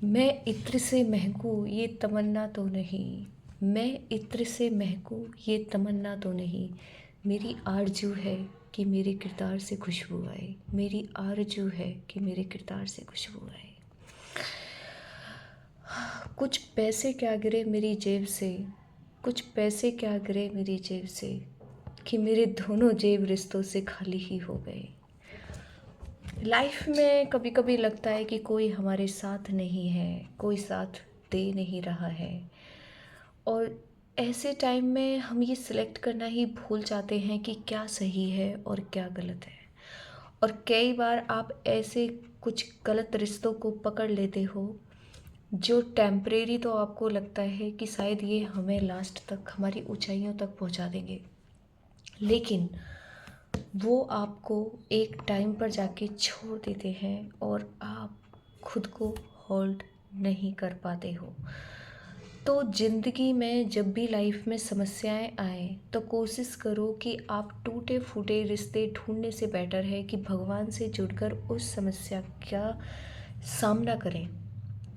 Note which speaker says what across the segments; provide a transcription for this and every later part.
Speaker 1: मैं इत्र से महकूं ये तमन्ना तो नहीं। मैं इत्र से महकूं ये तमन्ना तो नहीं। मेरी आरज़ू है कि मेरे किरदार से खुशबू आए। मेरी आरज़ू है कि मेरे किरदार से खुशबू आए। कुछ पैसे क्या गिरे मेरी जेब से। कुछ पैसे क्या गिरे मेरी जेब से कि मेरे दोनों जेब रिश्तों से खाली ही हो गए। लाइफ में कभी कभी लगता है कि कोई हमारे साथ नहीं है, कोई साथ दे नहीं रहा है। और ऐसे टाइम में हम ये सिलेक्ट करना ही भूल जाते हैं कि क्या सही है और क्या गलत है। और कई बार आप ऐसे कुछ गलत रिश्तों को पकड़ लेते हो जो टेम्परेरी तो आपको लगता है कि शायद ये हमें लास्ट तक, हमारी ऊंचाइयों तक पहुंचा देंगे, लेकिन वो आपको एक टाइम पर जाके छोड़ देते हैं और आप खुद को होल्ड नहीं कर पाते हो। तो ज़िंदगी में जब भी लाइफ में समस्याएं आए तो कोशिश करो कि आप टूटे फूटे रिश्ते ढूंढने से बेटर है कि भगवान से जुड़कर उस समस्या का सामना करें।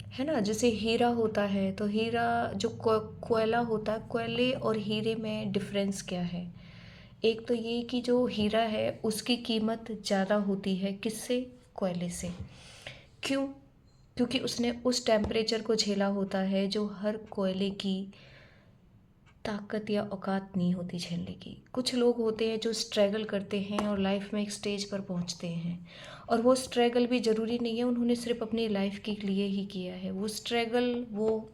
Speaker 1: है ना, जैसे हीरा होता है तो हीरा जो कोयला होता है, कोयले और हीरे में डिफरेंस क्या है? एक तो ये कि जो हीरा है उसकी कीमत ज़्यादा होती है, किससे? कोयले से। क्यों? क्योंकि उसने उस टेम्परेचर को झेला होता है जो हर कोयले की ताकत या औकात नहीं होती झेलने की। कुछ लोग होते हैं जो स्ट्रगल करते हैं और लाइफ में एक स्टेज पर पहुंचते हैं, और वो स्ट्रगल भी ज़रूरी नहीं है उन्होंने सिर्फ अपनी लाइफ के लिए ही किया है, वो स्ट्रगल वो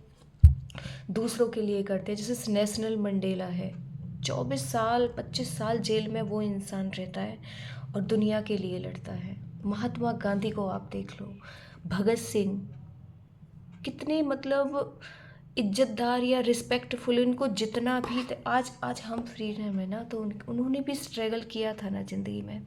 Speaker 1: दूसरों के लिए करते हैं। जैसे नेशनल मंडेला है, 24 साल 25 साल जेल में वो इंसान रहता है और दुनिया के लिए लड़ता है। महात्मा गांधी को आप देख लो, भगत सिंह, कितने मतलब इज्जतदार या रिस्पेक्टफुल, उनको जितना भी आज आज हम फ्रीडम है ना, तो उन्होंने भी स्ट्रगल किया था ना ज़िंदगी में।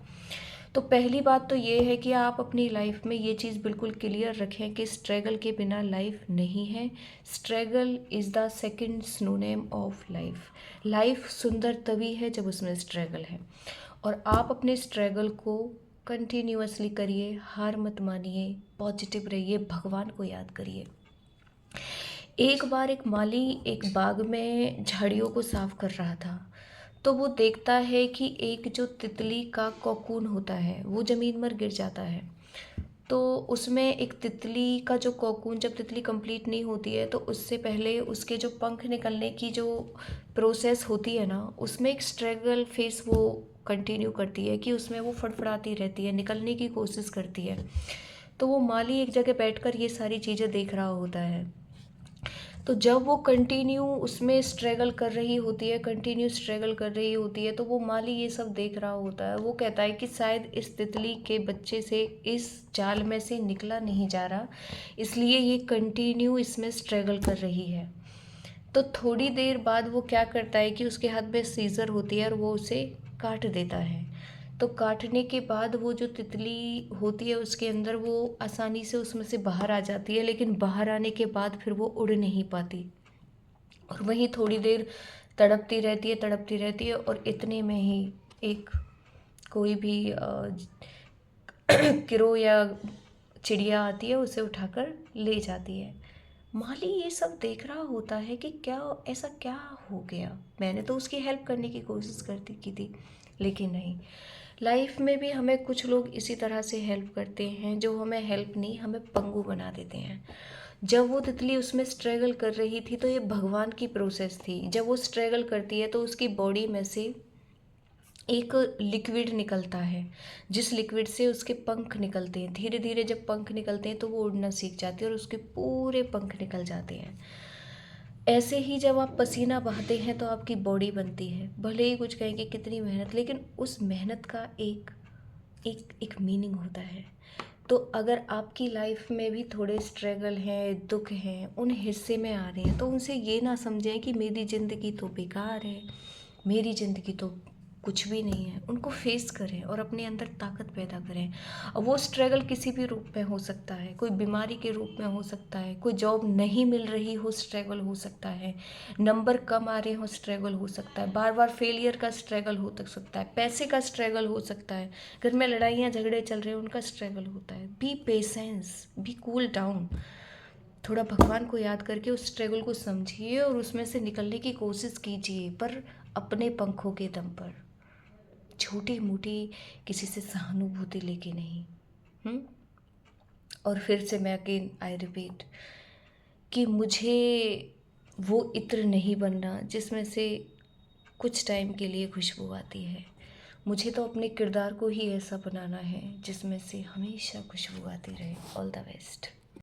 Speaker 1: तो पहली बात तो ये है कि आप अपनी लाइफ में ये चीज़ बिल्कुल क्लियर रखें कि स्ट्रगल के बिना लाइफ नहीं है। Struggle is the second synonym of life. Life सुंदर तभी है जब उसमें स्ट्रगल है, और आप अपने स्ट्रगल को कंटिन्यूअसली करिए, हार मत मानिए, पॉजिटिव रहिए, भगवान को याद करिए। एक बार एक माली एक बाग में झाड़ियों को साफ कर रहा था, तो वो देखता है कि एक जो तितली का कोकून होता है वो ज़मीन पर गिर जाता है। तो उसमें एक तितली का जो कोकून, जब तितली कंप्लीट नहीं होती है तो उससे पहले उसके जो पंख निकलने की जो प्रोसेस होती है ना, उसमें एक स्ट्रगल फेस वो कंटिन्यू करती है कि उसमें वो फड़फड़ाती रहती है, निकलने की कोशिश करती है। तो वो माली एक जगह बैठकर ये सारी चीज़ें देख रहा होता है। तो जब वो कंटिन्यू उसमें स्ट्रगल कर रही होती है, कंटिन्यू स्ट्रगल कर रही होती है, तो वो माली ये सब देख रहा होता है। वो कहता है कि शायद इस तितली के बच्चे से इस जाल में से निकला नहीं जा रहा, इसलिए ये कंटिन्यू इसमें स्ट्रगल कर रही है। तो थोड़ी देर बाद वो क्या करता है कि उसके हाथ में सीजर होती है और वो उसे काट देता है। तो काटने के बाद वो जो तितली होती है उसके अंदर वो आसानी से उसमें से बाहर आ जाती है, लेकिन बाहर आने के बाद फिर वो उड़ नहीं पाती और वहीं थोड़ी देर तड़पती रहती है, तड़पती रहती है, और इतने में ही एक कोई भी किरो या चिड़िया आती है, उसे उठाकर ले जाती है। माली ये सब देख रहा होता है कि क्या ऐसा क्या हो गया, मैंने तो उसकी हेल्प करने की कोशिश करती की थी, लेकिन नहीं। लाइफ में भी हमें कुछ लोग इसी तरह से हेल्प करते हैं जो हमें हेल्प नहीं, हमें पंगु बना देते हैं। जब वो तितली उसमें स्ट्रगल कर रही थी तो ये भगवान की प्रोसेस थी। जब वो स्ट्रगल करती है तो उसकी बॉडी में से एक लिक्विड निकलता है, जिस लिक्विड से उसके पंख निकलते हैं। धीरे धीरे जब पंख निकलते हैं तो वो उड़ना सीख जाती है और उसके पूरे पंख निकल जाते हैं। ऐसे ही जब आप पसीना बहाते हैं तो आपकी बॉडी बनती है। भले ही कुछ कहें कि कितनी मेहनत, लेकिन उस मेहनत का एक एक एक मीनिंग होता है। तो अगर आपकी लाइफ में भी थोड़े स्ट्रगल हैं, दुख हैं, उन हिस्से में आ रहे हैं, तो उनसे ये ना समझें कि मेरी ज़िंदगी तो बेकार है, मेरी ज़िंदगी तो कुछ भी नहीं है। उनको फेस करें और अपने अंदर ताकत पैदा करें। और वो स्ट्रगल किसी भी रूप में हो सकता है, कोई बीमारी के रूप में हो सकता है, कोई जॉब नहीं मिल रही हो स्ट्रगल हो सकता है, नंबर कम आ रहे हो स्ट्रगल हो सकता है, बार बार फेलियर का स्ट्रगल हो सकता है, पैसे का स्ट्रगल हो सकता है, घर में लड़ाइयाँ झगड़े चल रहे हैं उनका स्ट्रगल होता है। B patience, be cool down. थोड़ा भगवान को याद करके उस स्ट्रगल को समझिए और उसमें से निकलने की कोशिश कीजिए, पर अपने पंखों के दम पर, छोटी मोटी किसी से सहानुभूति लेके नहीं। और फिर से मैं अगेन आई रिपीट कि मुझे वो इत्र नहीं बनना जिसमें से कुछ टाइम के लिए खुशबू आती है। मुझे तो अपने किरदार को ही ऐसा बनाना है जिसमें से हमेशा खुशबू आती रहे। All the best.